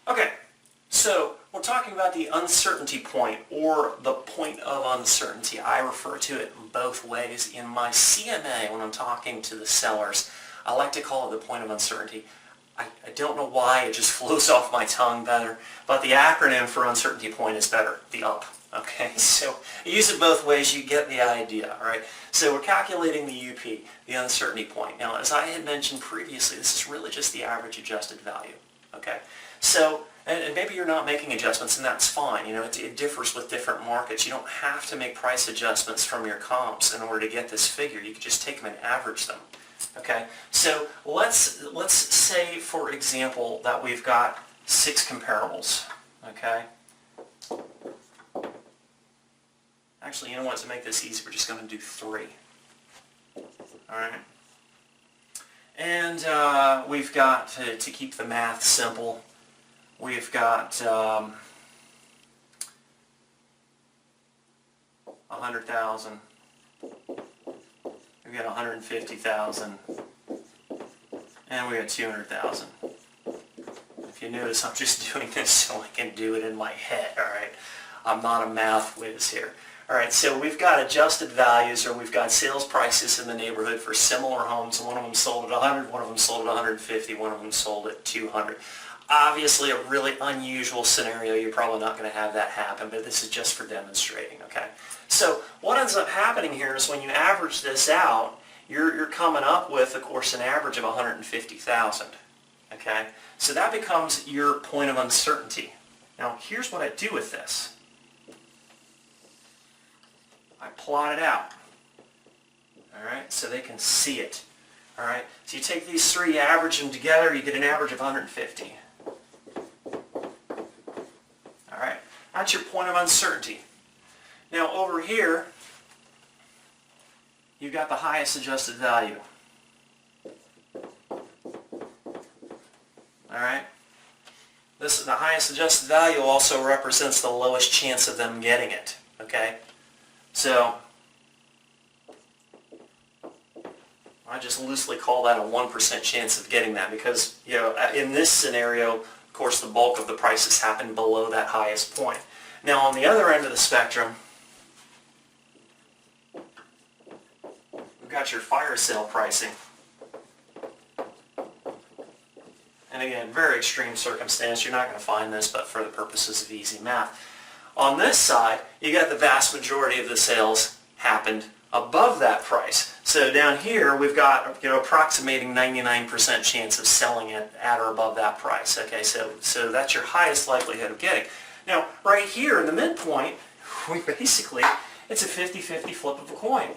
Okay, so we're talking about the uncertainty point, or the point of uncertainty. I refer to it in both ways. In my CMA, when I'm talking to the sellers, I like to call it the point of uncertainty. I don't know why, it just flows off my tongue better, but the acronym for uncertainty point is better, the UP. Okay, so use it both ways, you get the idea, all right? So we're calculating the UP, the uncertainty point. Now, as I had mentioned previously, this is really just the average adjusted value, okay? So, and maybe you're not making adjustments, and that's fine. You know, it differs with different markets. You don't have to make price adjustments from your comps in order to get this figure. You can just take them and average them. Okay, so let's say, for example, that we've got 6 comparables. Okay. Actually, you know what? To make this easy, we're just going to do 3. All right. And we've got, to keep the math simple, we've got 100,000. We got 150,000, and we got 200,000. If you notice, I'm just doing this so I can do it in my head, all right? I'm not a math whiz here. All right, so we've got adjusted values, or we've got sales prices in the neighborhood for similar homes. One of them sold at 100, one of them sold at 150, one of them sold at 200. Obviously, a really unusual scenario. You're probably not going to have that happen, but this is just for demonstrating, okay? So what ends up happening here is when you average this out, you're coming up with, of course, an average of 150,000, okay? So that becomes your point of uncertainty. Now, here's what I do with this. I plot it out, all right, so they can see it, all right? So you take these 3, average them together, you get an average of 150. All right, that's your point of uncertainty. Now over here, you've got the highest adjusted value. All right? This is the highest adjusted value also represents the lowest chance of them getting it. Okay? So I just loosely call that a 1% chance of getting that because, you know, in this scenario, of course, the bulk of the prices happen below that highest point. Now on the other end of the spectrum, we've got your fire sale pricing. And again, very extreme circumstance. You're not going to find this, but for the purposes of easy math. On this side, you got the vast majority of the sales happened above that price. So down here, we've got, you know, approximating 99% chance of selling it at or above that price. Okay, so that's your highest likelihood of getting. Now, right here in the midpoint, we basically, it's a 50-50 flip of a coin.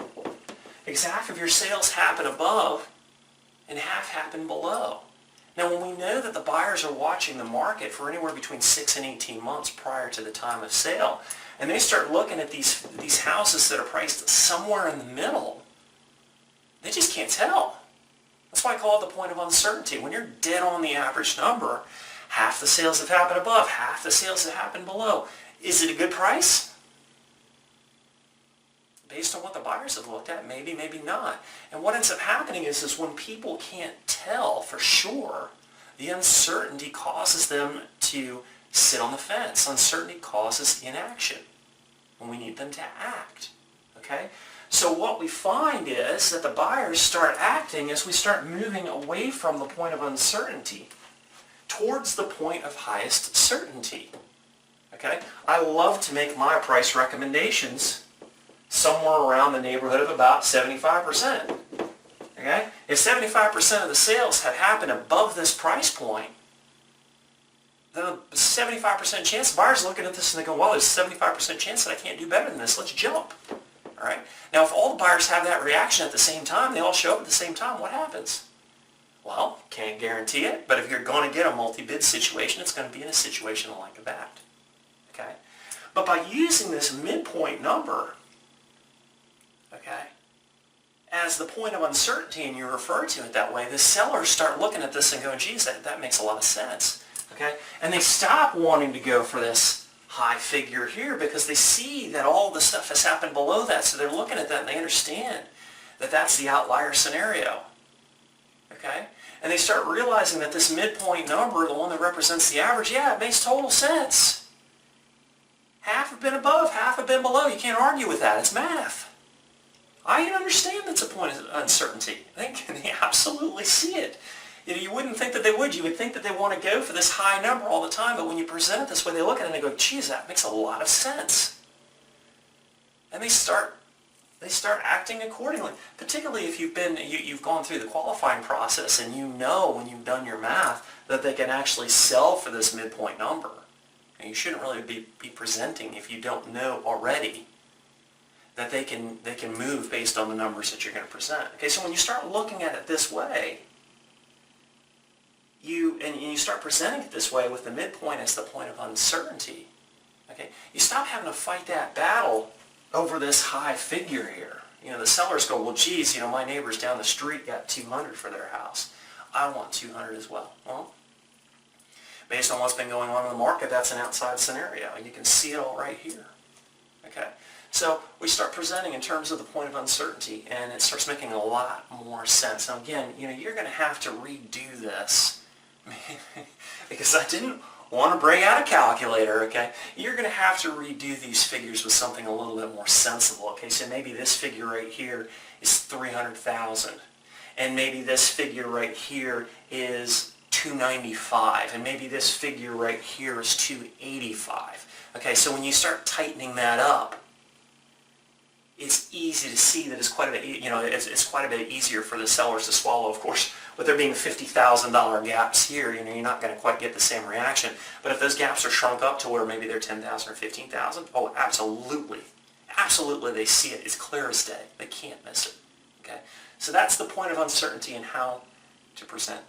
Half of your sales happen above and half happen below. Now when we know that the buyers are watching the market for anywhere between 6 and 18 months prior to the time of sale, and they start looking at these houses that are priced somewhere in the middle, they just can't tell. That's why I call it the point of uncertainty. When you're dead on the average number, half the sales have happened above, half the sales have happened below. Is it a good price? Based on what the buyers have looked at, maybe, maybe not. And what ends up happening is when people can't tell for sure, the uncertainty causes them to sit on the fence. Uncertainty causes inaction when we need them to act. Okay? So what we find is that the buyers start acting as we start moving away from the point of uncertainty towards the point of highest certainty. Okay? I love to make my price recommendations somewhere around the neighborhood of about 75%. Okay? If 75% of the sales have happened above this price point, then a 75% chance, the buyer's looking at this and they go, well, there's a 75% chance that I can't do better than this. Let's jump. All right? Now, if all the buyers have that reaction at the same time, they all show up at the same time, what happens? Well, can't guarantee it, but if you're going to get a multi-bid situation, it's going to be in a situation like that. Okay? But by using this midpoint number, okay, as the point of uncertainty, and you refer to it that way, the sellers start looking at this and going, geez, that makes a lot of sense. Okay? And they stop wanting to go for this high figure here because they see that all the stuff has happened below that. So they're looking at that and they understand that that's the outlier scenario. Okay? and they start realizing that this midpoint number, the one that represents the average, yeah, it makes total sense. Half have been above, half have been below. You can't argue with that. It's math. I can understand that's a point of uncertainty. They absolutely see it. You wouldn't think that they would. You would think that they want to go for this high number all the time, but when you present it this way, they look at it and they go, geez, that makes a lot of sense. And they start acting accordingly, particularly if you've gone through the qualifying process and you know when you've done your math that they can actually sell for this midpoint number. And you shouldn't really be presenting if you don't know already that they can move based on the numbers that you're going to present. Okay, so when you start looking at it this way, you start presenting it this way with the midpoint as the point of uncertainty, okay, you stop having to fight that battle over this high figure here. The sellers go, well, geez, my neighbors down the street got 200 for their house. I want 200 as well. Well, based on what's been going on in the market, that's an outside scenario. You can see it all right here. Okay? So we start presenting in terms of the point of uncertainty, and it starts making a lot more sense. Now again, you're going to have to redo this because I didn't want to bring out a calculator, okay? You're going to have to redo these figures with something a little bit more sensible, okay? So maybe this figure right here is 300,000, and maybe this figure right here is 295, and maybe this figure right here is 285. Okay, so when you start tightening that up, it's easy to see that it's quite a bit, it's quite a bit easier for the sellers to swallow. Of course, with there being $50,000 gaps here, you're not going to quite get the same reaction. But if those gaps are shrunk up to where maybe they're 10,000 or 15,000, oh, absolutely, absolutely, they see it. It's clear as day. They can't miss it. Okay, so that's the point of uncertainty and how to present